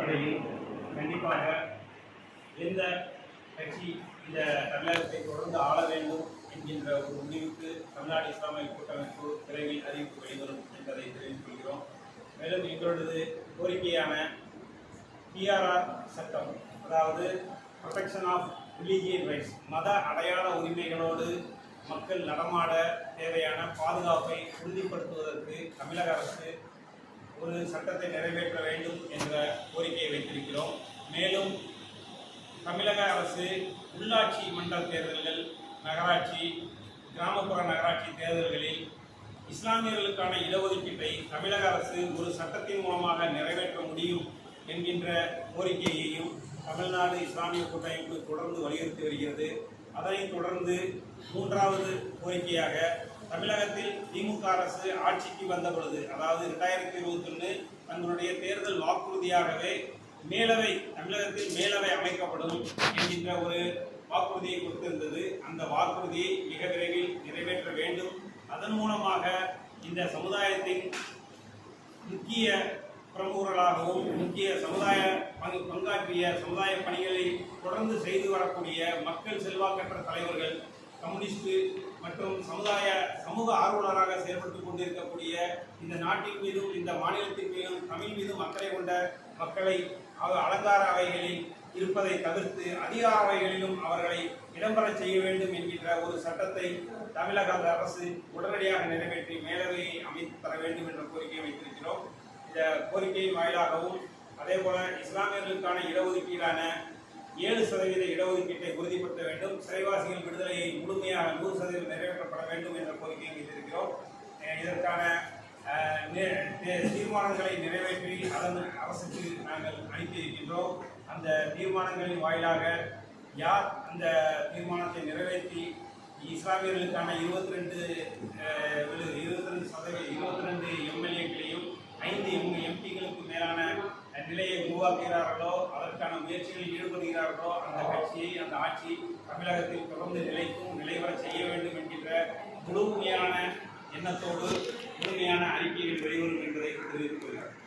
அடிப்படையில் கண்டிப்பாக எந்த கட்சி இந்த தமிழகத்தை தொடர்ந்து ஆள வேண்டும் என்கின்ற ஒரு முடிவுக்கு தமிழ்நாடு இஸ்லாமிய கூட்டமைப்பு விரைவில் அறிவிப்பு வெளிவரும் என்பதை தெரிவித்துக் கொள்கிறோம். மேலும் எங்களது கோரிக்கையான PRR சட்டம், அதாவது ப்ரொடெக்ஷன் ஆஃப் ரிலீஜியன் ரைட்ஸ், மத அடையாள உரிமைகளோடு மக்கள் நடமாட தேவையான பாதுகாப்பை உறுதிப்படுத்துவதற்கு தமிழக அரசு ஒரு சட்டத்தை நிறைவேற்ற வேண்டும் என்ற கோரிக்கையை வைத்திருக்கிறோம். மேலும் தமிழக அரசு உள்ளாட்சி மன்ற தேர்தல்கள், நகராட்சி, கிராமப்புற நகராட்சி தேர்தல்களில் இஸ்லாமியர்களுக்கான இடஒதுக்கீட்டை தமிழக அரசு ஒரு சட்டத்தின் மூலமாக நிறைவேற்ற முடியும் என்கின்ற கோரிக்கையையும் தமிழ்நாடு இஸ்லாமிய கூட்டமைப்பு தொடர்ந்து வலியுறுத்தி வருகிறது. அதனைத் தொடர்ந்து மூன்றாவது கோரிக்கையாக தமிழகத்தில் திமுக அரசு ஆட்சிக்கு வந்த பொழுது, அதாவது 2021 தங்களுடைய தேர்தல் வாக்குறுதியாகவே தமிழகத்தில் மேலவை அமைக்கப்படும் என்கின்ற ஒரு வாக்குறுதியை கொடுத்திருந்தது. அந்த வாக்குறுதியை மிக விரைவில் நிறைவேற்ற வேண்டும். அதன் மூலமாக இந்த சமுதாயத்தின் முக்கிய பிரமுகர்களாகவும் முக்கிய பங்காற்றிய சமுதாய பணிகளை தொடர்ந்து செய்து வரக்கூடிய மக்கள் செல்வாக்கற்ற தலைவர்கள், கம்யூனிஸ்ட் மற்றும் சமூக ஆர்வலராக செயல்பட்டுக் கொண்டிருக்கக்கூடிய இந்த நாட்டின் மீதும் இந்த மாநிலத்தின் மீதும் தமிழ் மீதும் அக்கறை கொண்ட மக்களை அலங்கார அவைகளில் இருப்பதை தவிர்த்து அதிகார அவைகளிலும் அவர்களை இடம்பெற செய்ய வேண்டும் என்கின்ற ஒரு சட்டத்தை தமிழக அரசு உடனடியாக நிறைவேற்றி மேலவையை அமைத்து தர வேண்டும் என்ற கோரிக்கையை வைத்திருக்கிறோம். இந்த கோரிக்கையின் வாயிலாகவும் அதேபோல இஸ்லாமியர்களுக்கான இடஒதுக்கீடான 7% இடஒதுக்கீட்டை உறுதிப்படுத்த வேண்டும், சிறைவாசிகள் விடுதலையை முழுமையாக 100% நிறைவேற்றப்பட வேண்டும் என்ற கோரிக்கையை வைத்திருக்கிறோம். இதற்கான தீர்மானங்களை நிறைவேற்றி அதன் அரசுக்கு நாங்கள் அனுப்பியிருக்கின்றோம். அந்த தீர்மானங்களின் வாயிலாக யார் அந்த தீர்மானத்தை நிறைவேற்றி இஸ்லாமியர்களுக்கான 22 MLA-களையும் 5 MP-களுக்கு மேலான நிலையை உருவாக்குகிறார்களோ, அதற்கான முயற்சிகளில் ஈடுபடுகிறார்களோ, அந்த கட்சியை அந்த ஆட்சி தமிழகத்தில் தொடர்ந்து நிலைவர செய்ய வேண்டும் என்கின்ற முழுமையான எண்ணத்தோடு முழுமையான அறிக்கைகள் வெளிவரும் என்பதை தெரிவித்துக் கொள்கிறேன்.